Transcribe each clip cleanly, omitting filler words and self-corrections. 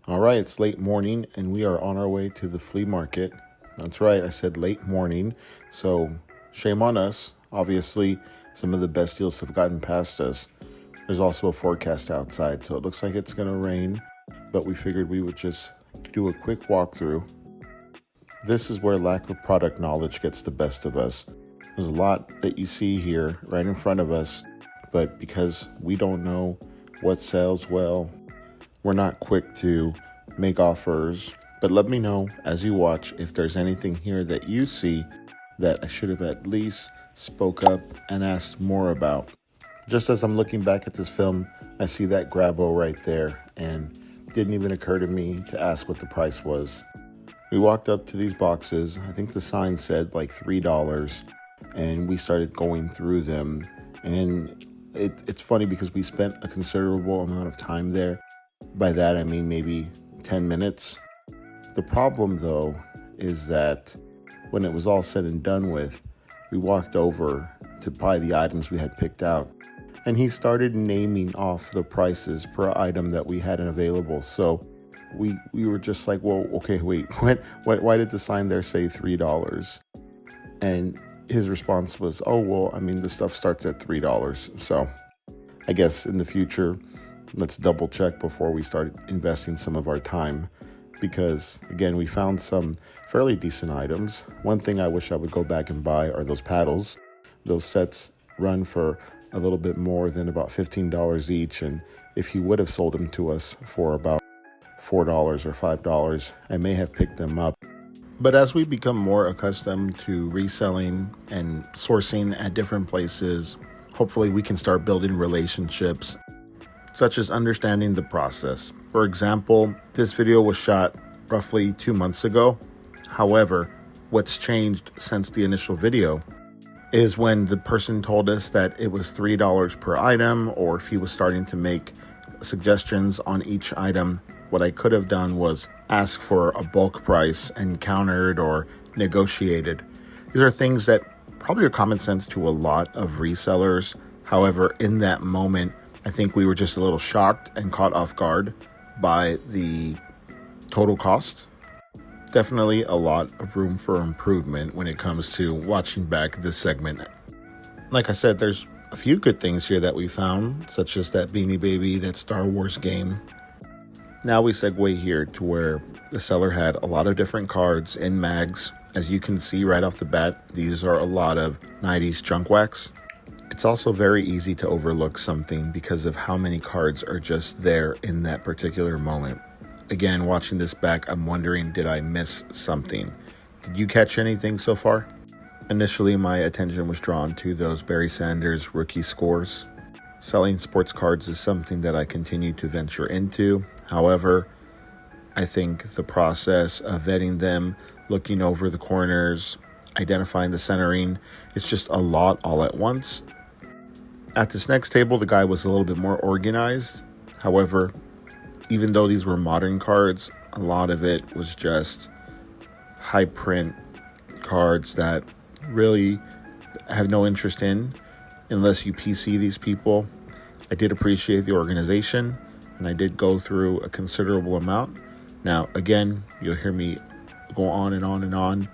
All right, it's late morning and we are on our way to the flea market. That's right, I said late morning, so shame on us. Obviously, some of the best deals have gotten past us. There's also a forecast outside, so it looks like it's going to rain, but we figured we would just do a quick walkthrough. This is where lack of product knowledge gets the best of us. There's a lot that you see here right in front of us, but because we don't know what sells well, we're not quick to make offers, but let me know as you watch if there's anything here that you see that I should have at least spoke up and asked more about. Just as I'm looking back at this film, I see that grabo right there and it didn't even occur to me to ask what the price was. We walked up to these boxes. I think the sign said like $3 and we started going through them. And it's funny because we spent a considerable amount of time there. By that, I mean maybe 10 minutes. The problem, though, is that when it was all said and done with, we walked over to buy the items we had picked out. And he started naming off the prices per item that we had available. So we were just like, well, okay, wait, why did the sign there say $3? And his response was, oh, well, I mean, the stuff starts at $3. So I guess in the future, let's double check before we start investing some of our time because, again, we found some fairly decent items. One thing I wish I would go back and buy are those paddles. Those sets run for a little bit more than about $15 each, and if he would have sold them to us for about $4 or $5, I may have picked them up. But as we become more accustomed to reselling and sourcing at different places, hopefully we can start building relationships such as understanding the process. For example, this video was shot roughly 2 months ago. However, what's changed since the initial video is when the person told us that it was $3 per item, or if he was starting to make suggestions on each item, what I could have done was ask for a bulk price and countered or negotiated. These are things that probably are common sense to a lot of resellers. However, in that moment, I think we were just a little shocked and caught off guard by the total cost. Definitely a lot of room for improvement when it comes to watching back this segment. Like I said, there's a few good things here that we found, such as that Beanie Baby, that Star Wars game. Now we segue here to where the seller had a lot of different cards in mags. As you can see right off the bat, these are a lot of 90s junk wax. It's also very easy to overlook something because of how many cards are just there in that particular moment. Again, watching this back, I'm wondering, did I miss something? Did you catch anything so far? Initially, my attention was drawn to those Barry Sanders rookie scores. Selling sports cards is something that I continue to venture into. However, I think the process of vetting them, looking over the corners, identifying the centering, it's just a lot all at once. At this next table, the guy was a little bit more organized. However, even though these were modern cards, a lot of it was just high print cards that really have no interest in unless you PC these people. I did appreciate the organization and I did go through a considerable amount. Now, again, you'll hear me go on and on and on.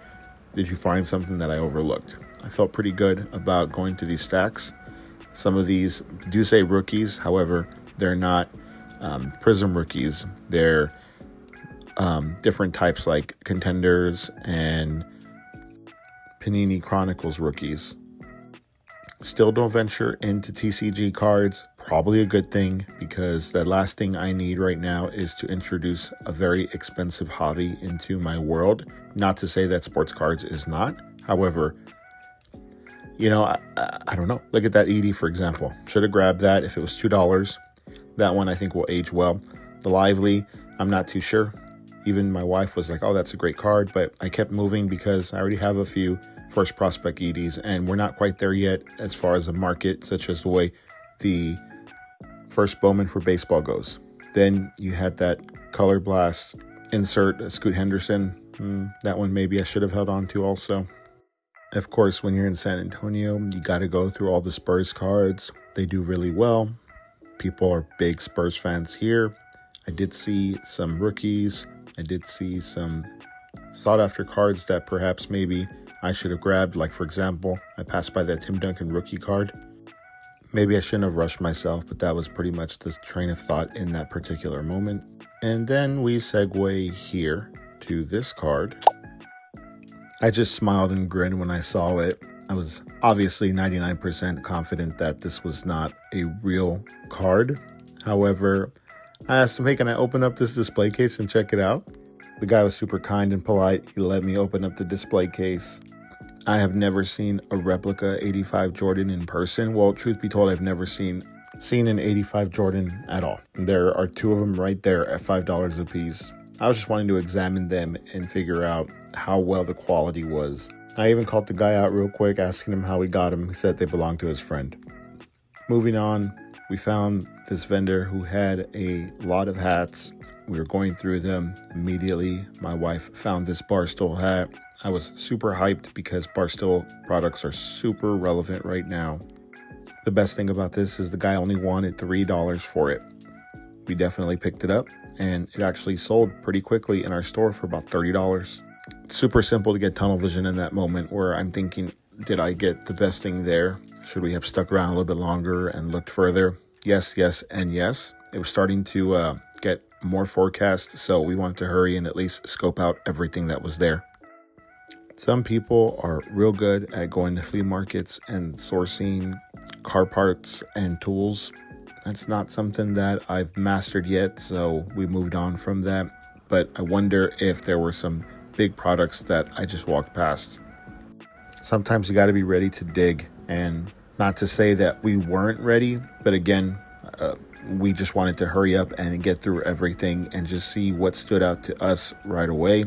Did you find something that I overlooked? I felt pretty good about going through these stacks. Some of these do say rookies. However, they're not Prism rookies. They're different types like Contenders and Panini Chronicles rookies. Still don't venture into TCG cards. Probably a good thing because the last thing I need right now is to introduce a very expensive hobby into my world. Not to say that sports cards is not. However, I don't know. Look at that Edie, for example. Should have grabbed that if it was $2. That one I think will age well. The Lively, I'm not too sure. Even my wife was like, oh, that's a great card. But I kept moving because I already have a few first prospect Edies. And we're not quite there yet as far as the market, such as the way the first Bowman for baseball goes. Then you had that Color Blast insert, Scoot Henderson. That one maybe I should have held on to also. Of course, when you're in San Antonio, you got to go through all the Spurs cards. They do really well. People are big Spurs fans here. I did see some rookies. I did see some sought after cards that perhaps maybe I should have grabbed. Like, for example, I passed by that Tim Duncan rookie card. Maybe I shouldn't have rushed myself, but that was pretty much the train of thought in that particular moment. And then we segue here to this card. I just smiled and grinned when I saw it. I was obviously 99% confident that this was not a real card. However, I asked him, hey, can I open up this display case and check it out? The guy was super kind and polite. He let me open up the display case. I have never seen a replica 85 Jordan in person. Well, truth be told, I've never seen an 85 Jordan at all. There are two of them right there at $5 a piece. I was just wanting to examine them and figure out how well the quality was. I even called the guy out real quick, asking him how he got them. He said they belonged to his friend. Moving on, we found this vendor who had a lot of hats. We were going through them. Immediately, my wife found this Barstool hat. I was super hyped because Barstool products are super relevant right now. The best thing about this is the guy only wanted $3 for it. We definitely picked it up, and it actually sold pretty quickly in our store for about $30. Super simple to get tunnel vision in that moment where I'm thinking, did I get the best thing there? Should we have stuck around a little bit longer and looked further? Yes, yes, and yes. It was starting to get more forecast, so we wanted to hurry and at least scope out everything that was there. Some people are real good at going to flea markets and sourcing car parts and tools. That's not something that I've mastered yet, so we moved on from that. But I wonder if there were some big products that I just walked past. Sometimes you got to be ready to dig, and not to say that we weren't ready, but again, we just wanted to hurry up and get through everything and just see what stood out to us right away,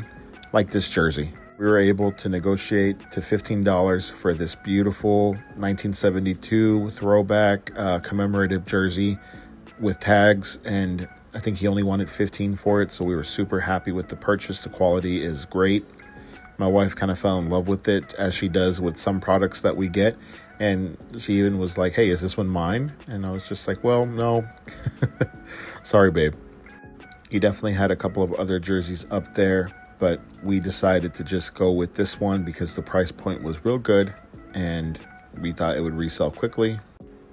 like this jersey. We were able to negotiate to $15 for this beautiful 1972 throwback commemorative jersey with tags, and I think he only wanted $15 for it, so we were super happy with the purchase. The quality is great. My wife kind of fell in love with it, as she does with some products that we get, and she even was like, hey, is this one mine? And I was just like, well, no. Sorry, babe. He definitely had a couple of other jerseys up there, but we decided to just go with this one because the price point was real good and we thought it would resell quickly.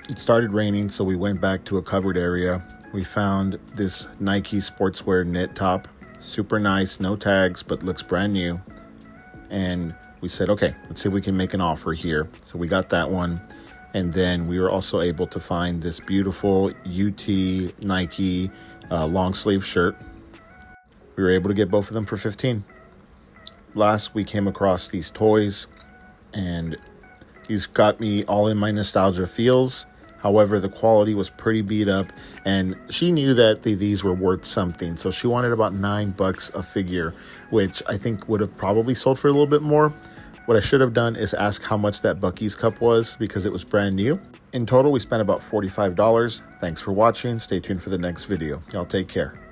It started raining, so we went back to a covered area. We found this Nike sportswear knit top. Super nice, no tags, but looks brand new. And we said, okay, let's see if we can make an offer here. So we got that one. And then we were also able to find this beautiful UT Nike long sleeve shirt. We were able to get both of them for $15. Last, we came across these toys, and these got me all in my nostalgia feels. However, the quality was pretty beat up, and she knew that these were worth something. So she wanted about $9 a figure, which I think would have probably sold for a little bit more. What I should have done is ask how much that Buc-ee's cup was because it was brand new. In total, we spent about $45. Thanks for watching. Stay tuned for the next video. Y'all take care.